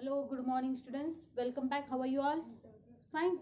Hello, good morning, students. Welcome back. How are you all? Fine.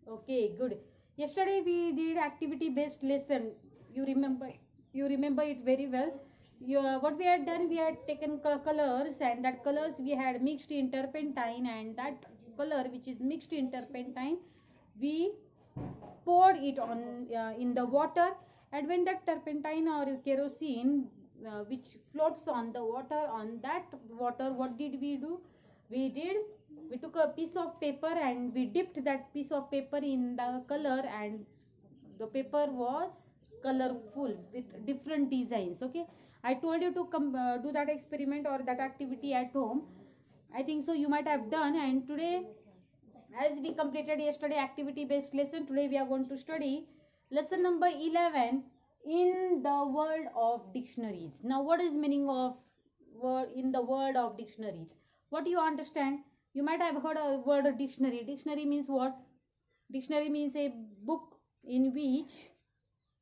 Okay, good. Yesterday we did activity-based lesson. You remember? You remember it very well. What we had done, we had taken colors, and that colors we had mixed in turpentine, and that color which is mixed in turpentine, we poured it on in the water, and when that turpentine or kerosene which floats on the water, on that water, what did we do? We took a piece of paper and we dipped that piece of paper in the color, and the paper was colorful with different designs. Okay, I told you to come do that experiment or that activity at home. I think so you might have done. And today, as we completed yesterday activity based lesson, today we are going to study lesson number 11, in the world of dictionaries. Now, what is meaning of word in the world of dictionaries? What do you understand? You might have heard a word dictionary. Dictionary means what? Dictionary means a book in which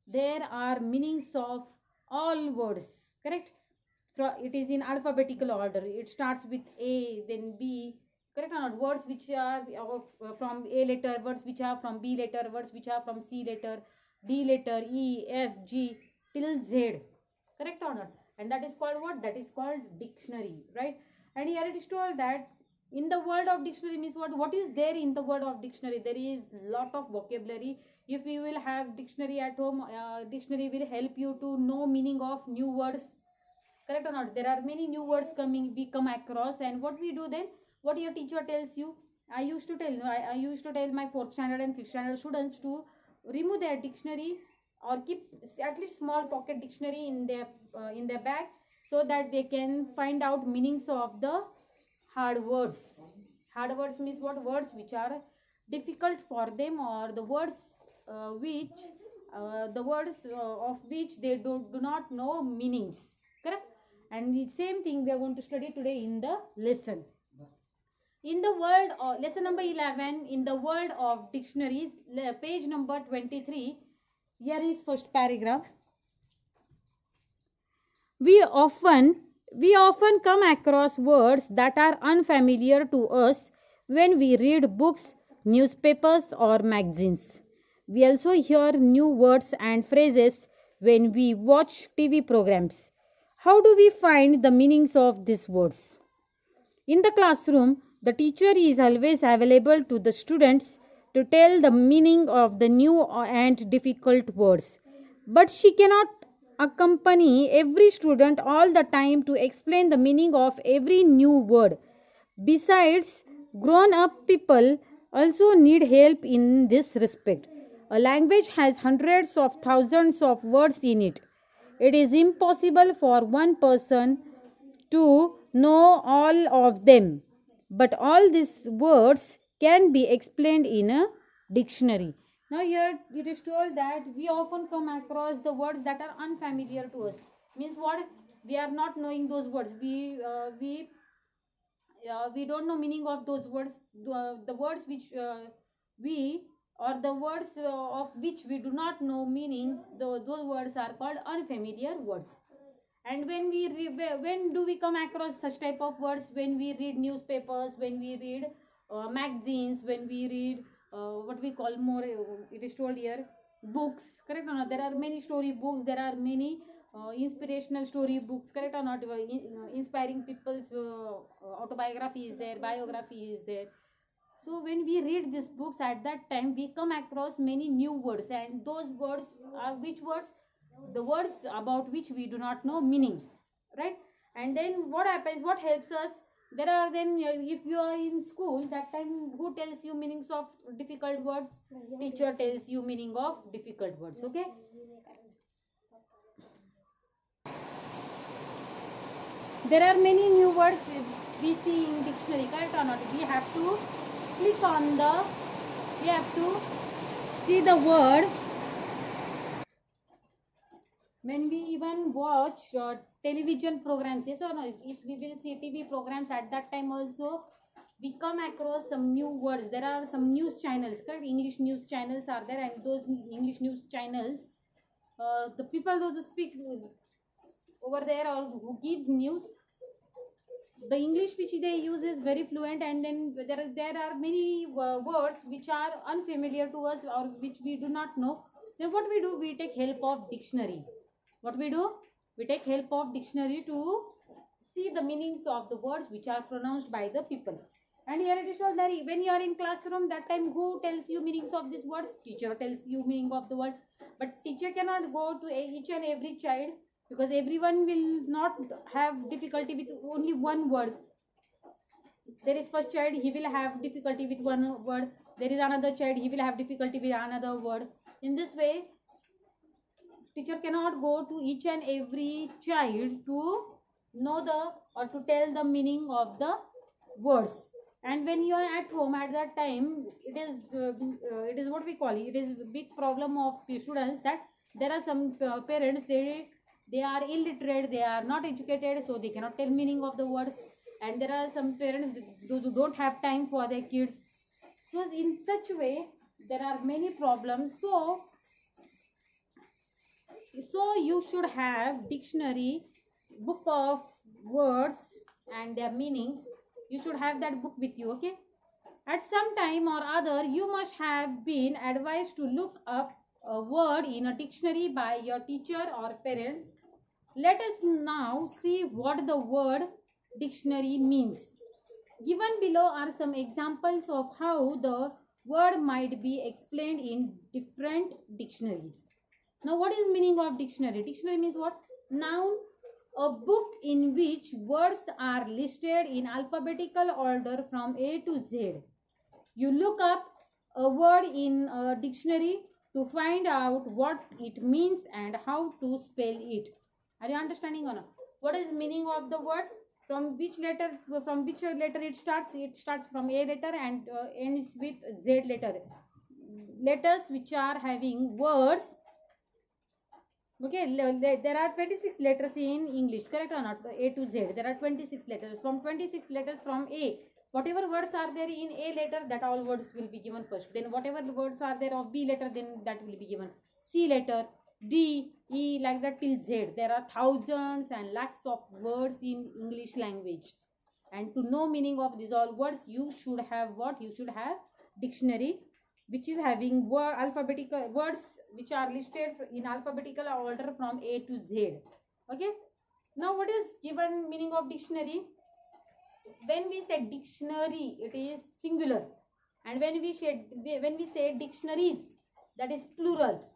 there are meanings of all words, correct? It is in alphabetical order. It starts with A, then B, correct or not? Words which are from A letter, words which are from B letter, words which are from C letter, D letter, E, F, G till Z, correct or not? And that is called what? That is called dictionary, right? And here it is told that in the world of dictionary means what is there in the word of dictionary? There is lot of vocabulary. If you will have dictionary at home, dictionary will help you to know meaning of new words, correct or not? There are many new words we come across. And what we do then, what your teacher tells you, I used to tell my 4th standard and 5th standard students to remove their dictionary or keep at least small pocket dictionary in their bag, so that they can find out meanings of the hard words. Hard words means what? Words which are difficult for them, or the words of which they do not know meanings, correct? And the same thing we are going to study today in the lesson. In the world of lesson number 11, in the world of dictionaries, page number 23, here is first paragraph. We often come across words that are unfamiliar to us when we read books, newspapers, or magazines. We also hear new words and phrases when we watch TV programs. How do we find the meanings of these words? In the classroom, the teacher is always available to the students to tell the meaning of the new and difficult words. But she cannot accompany every student all the time to explain the meaning of every new word. Besides, grown up people also need help in this respect. A language has hundreds of thousands of words in it. It is impossible for one person to know all of them, but all these words can be explained in a dictionary. Now here it is told that we often come across the words that are unfamiliar to us. Means what? We are not knowing those words. We don't know meaning of those words. The words which we or the words of which we do not know meanings, those words are called unfamiliar words. And when do we come across such type of words? When we read newspapers, when we read magazines, when we read what we call more, it is told here, books, correct or not? There are many story books, there are many inspirational story books, correct or not? Inspiring people's autobiography is there, biography is there. So when we read these books, at that time we come across many new words, and those words are which words? The words about which we do not know meaning, right? And then what happens? What helps us? There are then, if you are in school, that time who tells you meanings of difficult words? Teacher tells you meaning of difficult words. Okay, there are many new words we see in dictionary, correct or not? We have to click on the, we have to see the word. When we even watch television programs, yes or no? If we will see TV programs, at that time also we come across some new words. There are some news channels, correct? English news channels are there, and those English news channels, the people those who speak over there or who gives news, the English which they use is very fluent, and then there are many words which are unfamiliar to us or which we do not know. Then what we do, we take help of dictionary. What we do, we take help of dictionary to see the meanings of the words which are pronounced by the people. And here it is told that when you are in classroom, that time who tells you meanings of these words? Teacher tells you meaning of the word. But teacher cannot go to each and every child, because everyone will not have difficulty with only one word. There is first child, he will have difficulty with one word. There is another child, he will have difficulty with another word. In this way, teacher cannot go to each and every child to know the or to tell the meaning of the words. And when you are at home at that time, it is what we call it is a big problem of the students, that there are some parents, they are illiterate, they are not educated, so they cannot tell meaning of the words. And there are some parents, those who don't have time for their kids. So in such way, there are many problems. So you should have dictionary, book of words and their meanings. You should have that book with you. Okay, at some time or other, you must have been advised to look up a word in a dictionary by your teacher or parents. Let us now see what the word dictionary means. Given below are some examples of how the word might be explained in different dictionaries. Now, what is meaning of dictionary? Dictionary means what? Noun, a book in which words are listed in alphabetical order from A to Z. You look up a word in a dictionary to find out what it means and how to spell it. Are you understanding or not? What is meaning of the word? From which letter it starts? It starts from A letter and ends with Z letter. Letters which are having words. Okay, there are 26 letters in English, correct or not? A to Z, there are 26 letters. From 26 letters from A, whatever words are there in A letter, that all words will be given first. Then whatever words are there of B letter, then that will be given. C letter, D, E, like that till Z. There are thousands and lakhs of words in English language. And to know meaning of these all words, you should have what? You should have dictionary, which is having alphabetical words which are listed in alphabetical order from A to Z. Okay. Now, what is given meaning of dictionary? When we say dictionary, it is singular, and when we say dictionaries, that is plural.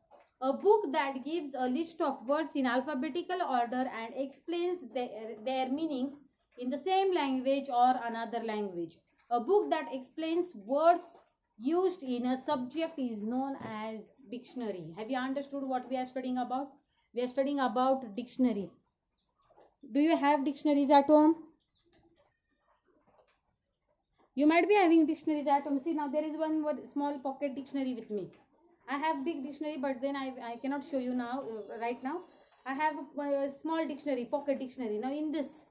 A book that gives a list of words in alphabetical order and explains their meanings in the same language or another language. A book that explains words used in a subject is known as dictionary. Have you understood what we are studying about? We are studying about dictionary. Do you have dictionaries at home? You might be having dictionaries at home. See, now there is one small pocket dictionary with me. I have big dictionary, but then I cannot show you now, right now. I have a small dictionary, pocket dictionary. Now in this,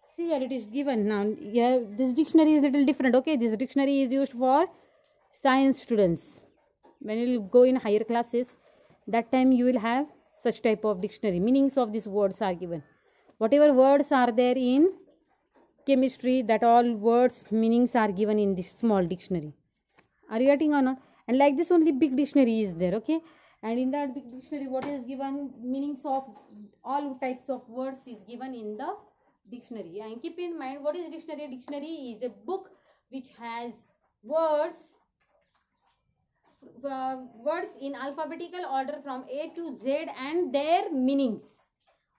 see here it is given. Now yeah, this dictionary is little different. Okay, this dictionary is used for science students. When you will go in higher classes, that time you will have such type of dictionary. Meanings of these words are given. Whatever words are there in chemistry, that all words meanings are given in this small dictionary. Are you getting or not? And like this only big dictionary is there. Okay, and in that big dictionary, what is given? Meanings of all types of words is given in the dictionary. And keep in mind, what is dictionary? Dictionary is a book which has words in alphabetical order from A to Z and their meanings.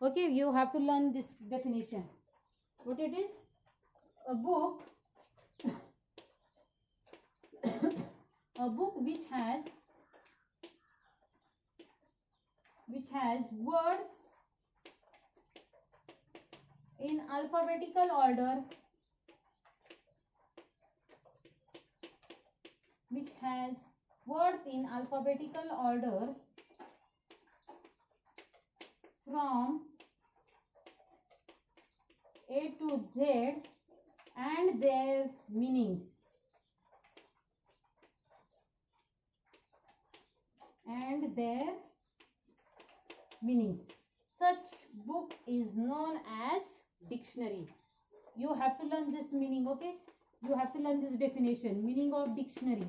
Okay, you have to learn this definition. What it is? A book a book which has words in alphabetical order, from A to Z and their meanings. Such book is known as dictionary. You have to learn this meaning, okay? You have to learn this definition, meaning of dictionary.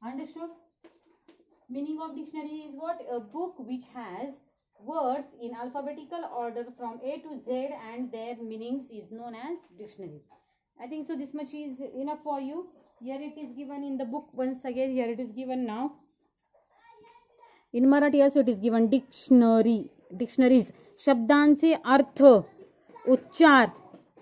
Understood? Meaning of dictionary is what? A book which has words in alphabetical order from A to Z and their meanings is known as dictionary. I think so this much is enough for you. Here it is given in the book once again. Here it is given now. In Marathi also it is given dictionary. Dictionaries. शब्दांचे अर्थ, उच्चार,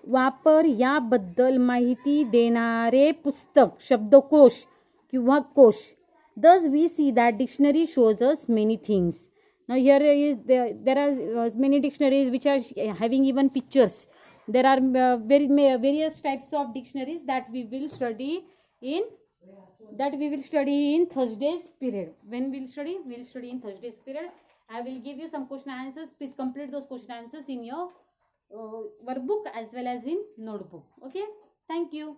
वापर याबद्दल माहिती देणारे पुस्तक, शब्दकोश किंवा कोश. Thus we see that dictionary shows us many things. Now here is there are many dictionaries which are having even pictures. There are various types of dictionaries that we will study in Thursday's period. When we'll study in Thursday's period. I will give you some question answers. Please complete those question answers in your workbook as well as in notebook. Okay, thank you.